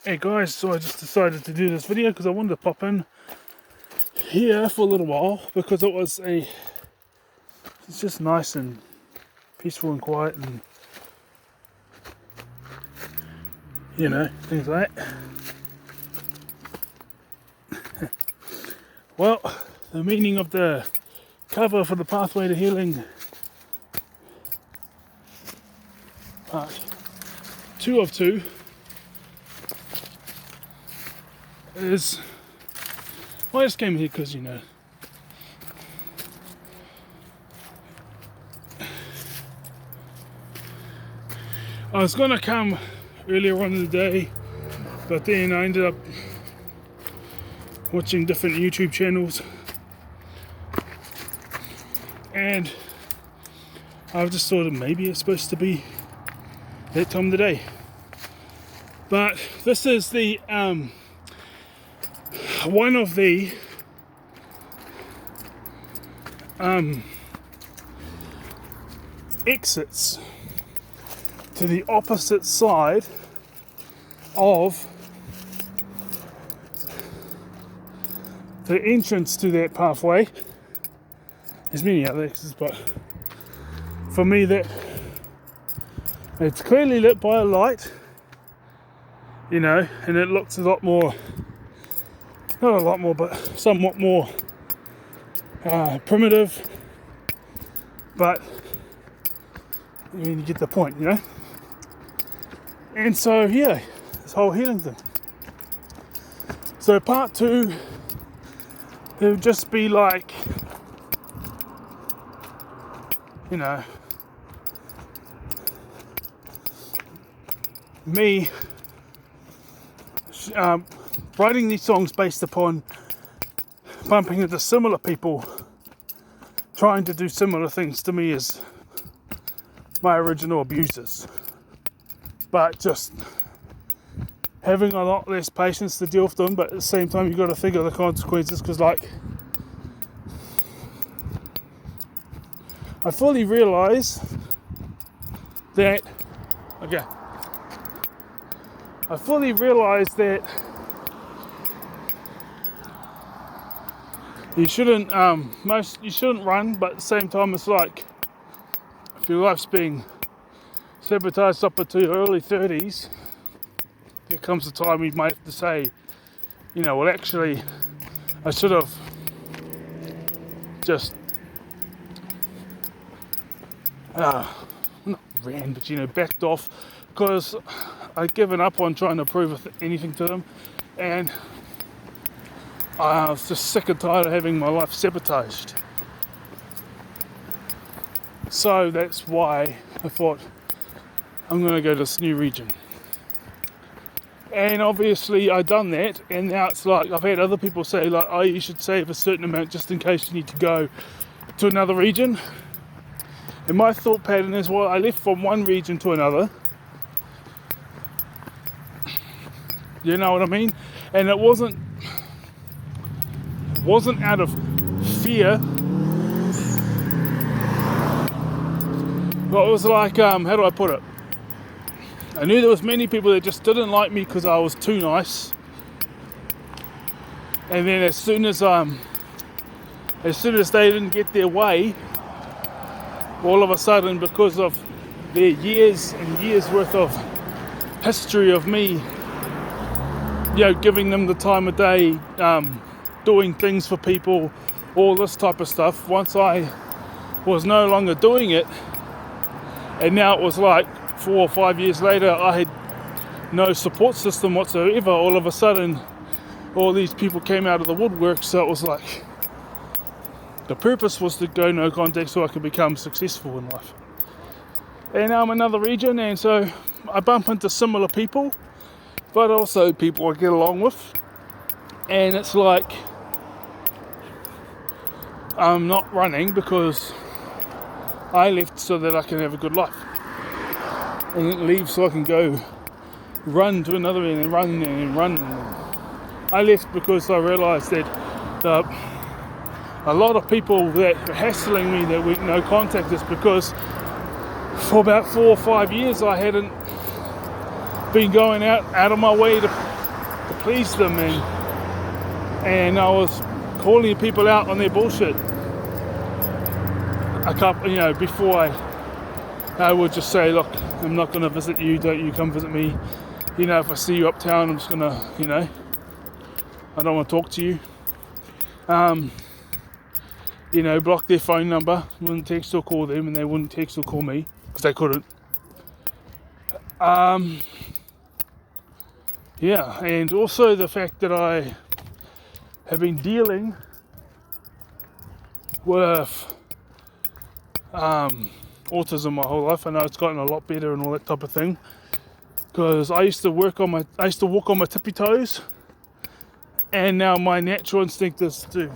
Hey guys, so I just decided to do this video because I wanted to pop in here for a little while because it's just nice and peaceful and quiet and things like that. Well, the meaning of the cover for the Pathway to Healing part 2 of 2 is, well, I just came here because I was going to come earlier on in the day, but then I ended up watching different YouTube channels and I've just thought maybe it's supposed to be that time of the day. But this is the one of the exits to the opposite side of the entrance to that pathway. There's many other exits, but for me that it's clearly lit by a light, and it looks a lot more, not a lot more, but somewhat more primitive, but you get the point, And so, yeah, this whole healing thing. So part 2, it would just be like, me writing these songs based upon bumping into similar people trying to do similar things to me as my original abusers, but just having a lot less patience to deal with them. But at the same time, you've got to figure the consequences, because I fully realise that you shouldn't run, but at the same time it's like, if your life's being sabotaged up into your early 30s, there comes a time you might have to say, well, actually I should have just not ran, but backed off, because I'd given up on trying to prove anything to them, and I was just sick and tired of having my life sabotaged. So that's why I thought I'm going to go to this new region. And obviously I've done that, and now it's like I've had other people say like, oh, you should save a certain amount just in case you need to go to another region. And my thought pattern is, well, I left from one region to another. You know what I mean? And it wasn't out of fear. But it was like, how do I put it? I knew there was many people that just didn't like me because I was too nice. And then as soon as they didn't get their way, all of a sudden, because of their years and years worth of history of me, giving them the time of day, doing things for people, all this type of stuff, once I was no longer doing it, and now it was like 4 or 5 years later, I had no support system whatsoever. All of a sudden, all these people came out of the woodwork. So it was like, the purpose was to go no contact so I could become successful in life. And now I'm in another region, and so I bump into similar people, but also people I get along with. And it's like, I'm not running because I left so that I can have a good life. I didn't leave so I can go run to another end and run and run. I left because I realised that a lot of people that were hassling me that went no contact is because for about 4 or 5 years I hadn't been going out of my way to please them, and I was calling people out on their bullshit a couple, before I would just say, look, I'm not going to visit you, don't you come visit me. If I see you uptown, I'm just going to, I don't want to talk to you. Block their phone number, wouldn't text or call them, and they wouldn't text or call me, because they couldn't. And also the fact that I have been dealing with autism my whole life. I know it's gotten a lot better and all that type of thing, because I used to walk on my tippy toes, and now my natural instinct is to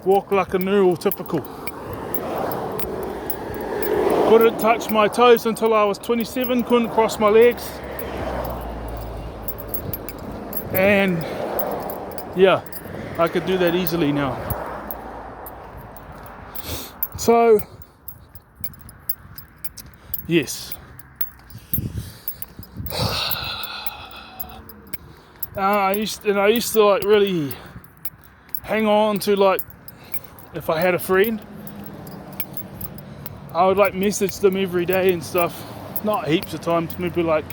walk like a neurotypical. Couldn't touch my toes until I was 27, couldn't cross my legs, and I could do that easily now. So yes, I used to like really hang on to, like, if I had a friend, I would like message them every day and stuff. Not heaps of times, maybe like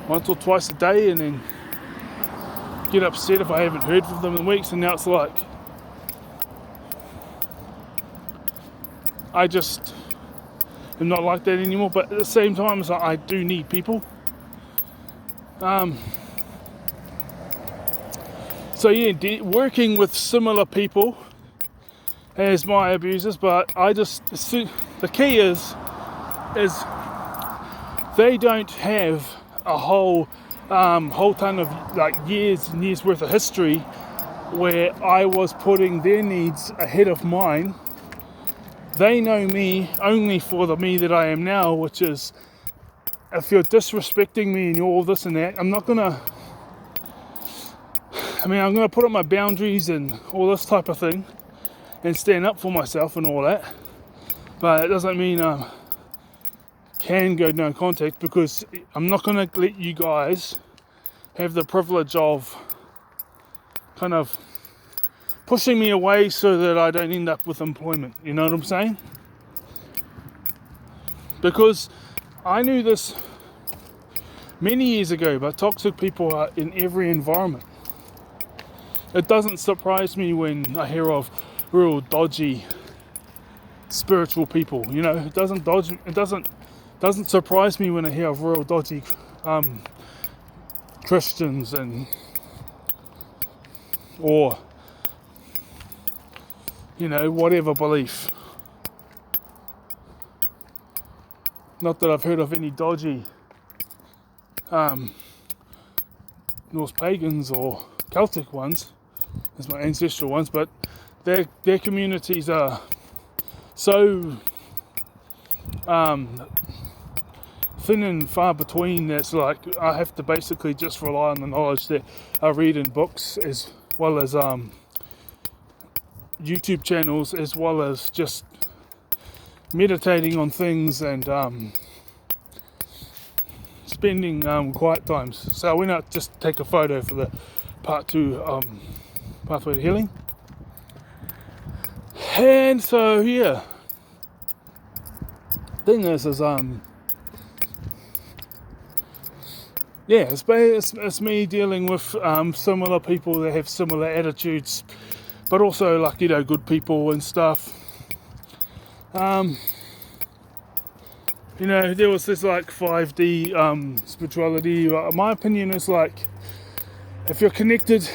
once or twice a day, and then get upset if I haven't heard from them in weeks. And now it's like I just am not like that anymore. But at the same time, it's like I do need people. Working with similar people as my abusers, but the key is they don't have a whole ton of like years and years worth of history where I was putting their needs ahead of mine. They know me only for the me that I am now, which is, if you're disrespecting me and you're all this and that, I'm gonna put up my boundaries and all this type of thing and stand up for myself and all that. But it doesn't mean can go no contact, because I'm not gonna let you guys have the privilege of kind of pushing me away so that I don't end up with employment. You know what I'm saying? Because I knew this many years ago, but toxic people are in every environment. It doesn't surprise me when I hear of real dodgy spiritual people. It doesn't surprise me when I hear of real dodgy Christians or whatever belief. Not that I've heard of any dodgy Norse pagans or Celtic ones as my ancestral ones, but their communities are so thin and far between that it's like I have to basically just rely on the knowledge that I read in books, as well as YouTube channels, as well as just meditating on things and spending quiet times. So I went out just to take a photo for the part 2 Pathway to Healing. And so thing is it's me dealing with similar people that have similar attitudes, but also like good people and stuff. There was this like 5D spirituality. My opinion is like, if you're connected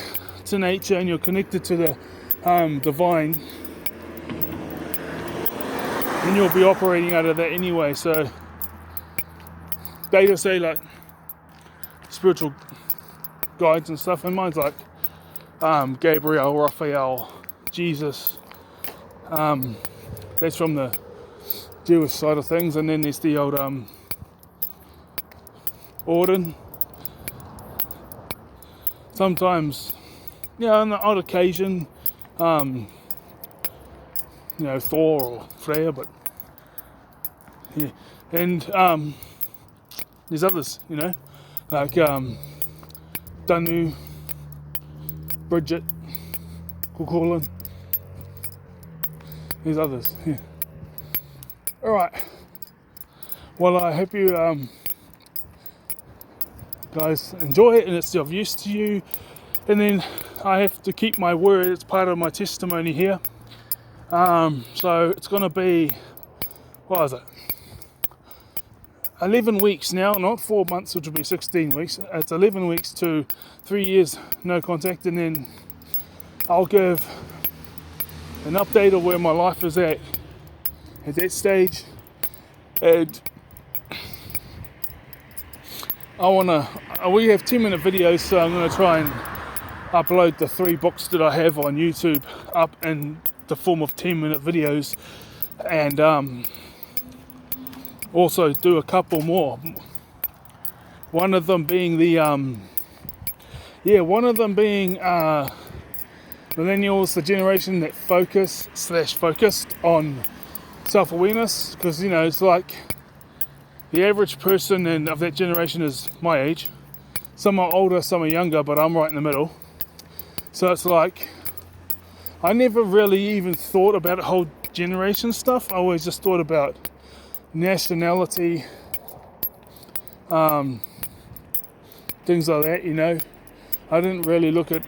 to nature and you're connected to the divine, then you'll be operating out of that anyway. So they just say like spiritual guides and stuff, and mine's like Gabriel, Raphael, Jesus. That's from the Jewish side of things, and then there's the old Odin. Sometimes, on the odd occasion, Thor or Freya, but and there's others, like Danu, Bridget, Kukulin, these others. Yeah. All right. Well, I hope you guys enjoy it and it's of use to you. And then I have to keep my word. It's part of my testimony here. So it's going to be, what is it? 11 weeks now, not 4 months, which will be 16 weeks. It's 11 weeks to 3 years no contact, and then I'll give an update of where my life is at that stage. And we have 10-minute videos, so I'm going to try and upload the 3 books that I have on YouTube up in the form of 10-minute videos, and also do a couple more. One of them being millennials, the generation that focused on self-awareness, because it's like the average person of that generation is my age. Some are older, some are younger, but I'm right in the middle. So it's like I never really even thought about the whole generation stuff. I always just thought about nationality, things like that. I didn't really look at,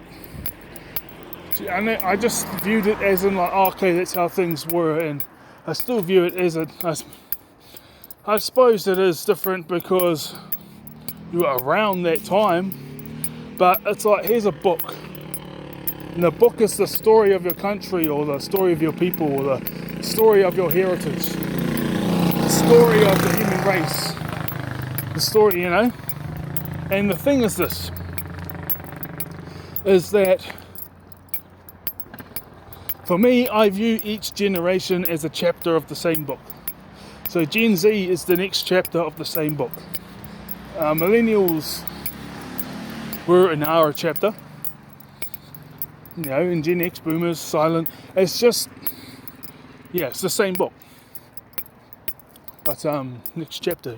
I just viewed it as in like, okay, that's how things were, and I still view it as I suppose it is different because you were around that time, but it's like, here's a book, and the book is the story of your country, or the story of your people, or the story of your heritage, the story of the human race, the story, and the thing is this, is that for me, I view each generation as a chapter of the same book. So Gen Z is the next chapter of the same book. Millennials were in our chapter, and Gen X, Boomers, Silent. It's just, it's the same book, but next chapter,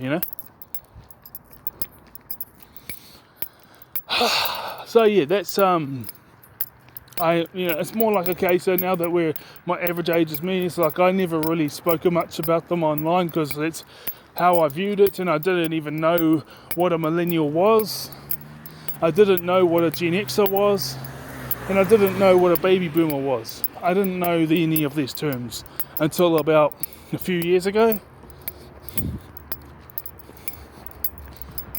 So yeah, that's it's more like, okay, so now that my average age is me, it's like I never really spoke much about them online because that's how I viewed it, and I didn't even know what a millennial was. I didn't know what a Gen Xer was, and I didn't know what a baby boomer was. I didn't know any of these terms until about a few years ago.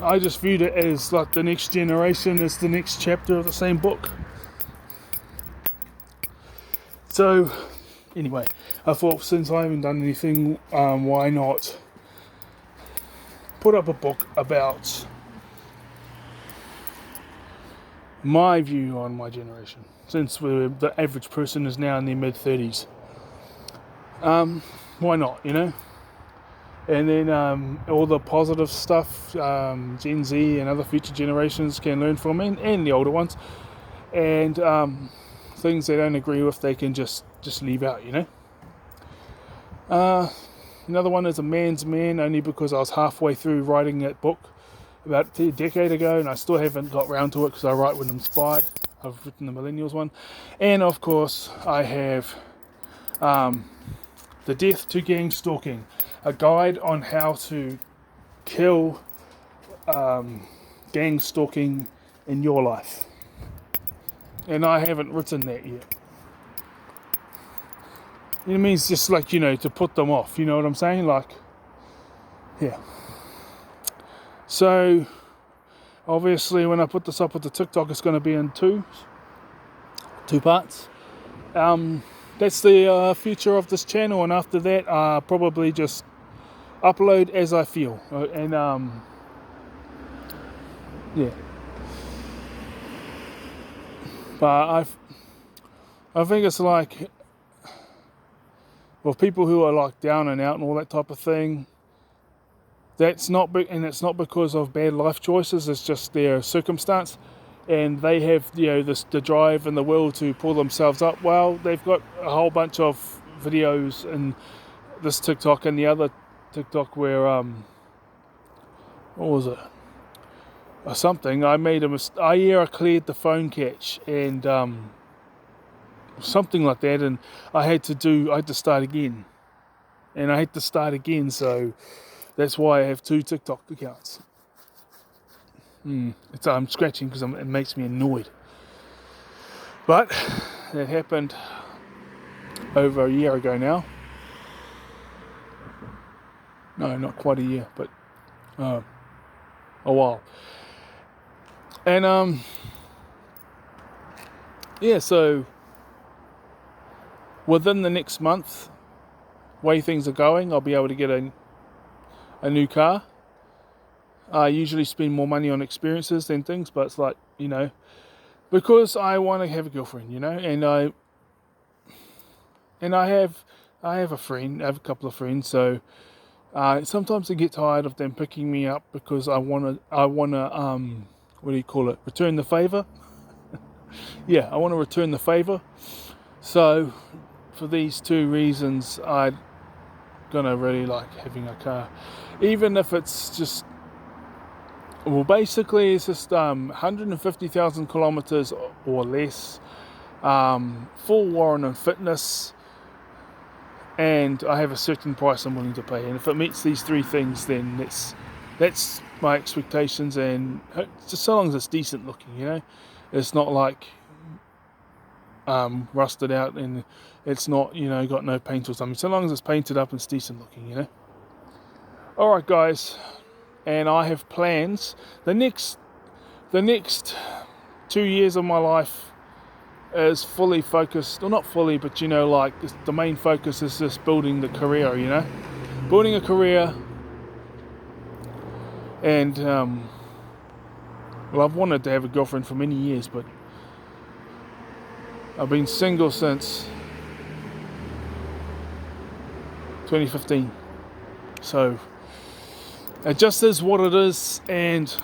I just viewed it as like the next generation is the next chapter of the same book. So anyway, I thought since I haven't done anything, why not put up a book about my view on my generation, since the average person is now in their mid-30s. Why not, And then all the positive stuff Gen Z and other future generations can learn from, and the older ones, and things they don't agree with, they can just leave out, Another one is a man's man, only because I was halfway through writing that book about a decade ago, and I still haven't got round to it because I write when inspired. I've written the millennials one, and of course I have The Death to Gang Stalking, a guide on how to kill gang stalking in your life. And I haven't written that yet. It means just like, to put them off, you know what I'm saying? Like, yeah. So, obviously when I put this up with the TikTok, it's going to be in two parts. That's the future of this channel, and after that, I'll probably just upload as I feel. And, yeah. But I think it's like, well, people who are like down and out and all that type of thing, it's not because of bad life choices, it's just their circumstance, and they have the drive and the will to pull themselves up. Well, they've got a whole bunch of videos in this TikTok and the other TikTok where what was it? or something. I made a mistake. I cleared the phone catch and something like that, and I had to start again, so that's why I have 2 TikTok accounts. I'm scratching because it makes me annoyed. But that happened over a year ago now. No, not quite a year, but a while. And so within the next month, way things are going, I'll be able to get a new car. I usually spend more money on experiences than things, but it's like, because I want to have a girlfriend, and I have a friend, I have a couple of friends, so sometimes I get tired of them picking me up because I wanna return the favor. Yeah, I want to return the favor. So for these 2 reasons, I'm gonna really like having a car, even if it's just, well, basically it's just 150,000 kilometers or less, full warrant and fitness, and I have a certain price I'm willing to pay. And if it meets these 3 things, then that's my expectations. And just so long as it's decent looking, it's not like rusted out and it's not, got no paint or something. So long as it's painted up and it's decent looking, Alright guys, and I have plans. The next 2 years of my life is fully focused, or not fully, but the main focus is just building the career, building a career. And I've wanted to have a girlfriend for many years, but I've been single since 2015. So it just is what it is, and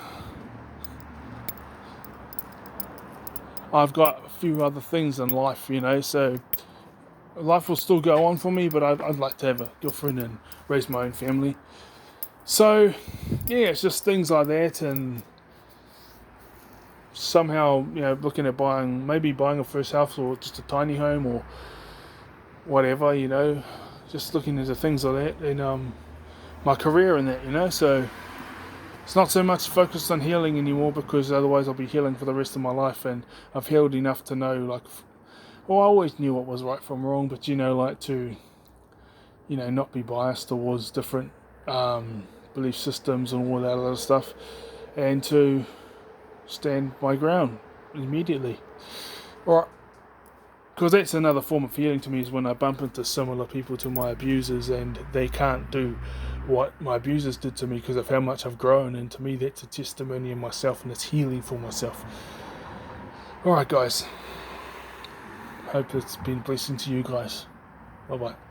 I've got a few other things in life, so life will still go on for me, but I'd like to have a girlfriend and raise my own family. So yeah, it's just things like that, and somehow, looking at buying a first house or just a tiny home or whatever, just looking into things like that, and my career in that, so it's not so much focused on healing anymore, because otherwise I'll be healing for the rest of my life, and I've healed enough to know, I always knew what was right from wrong, but to not be biased towards different belief systems and all that other stuff, and to stand my ground immediately. Alright, because that's another form of healing to me, is when I bump into similar people to my abusers and they can't do what my abusers did to me because of how much I've grown, and to me that's a testimony in myself, and it's healing for myself. Alright guys, hope it's been a blessing to you guys. Bye bye.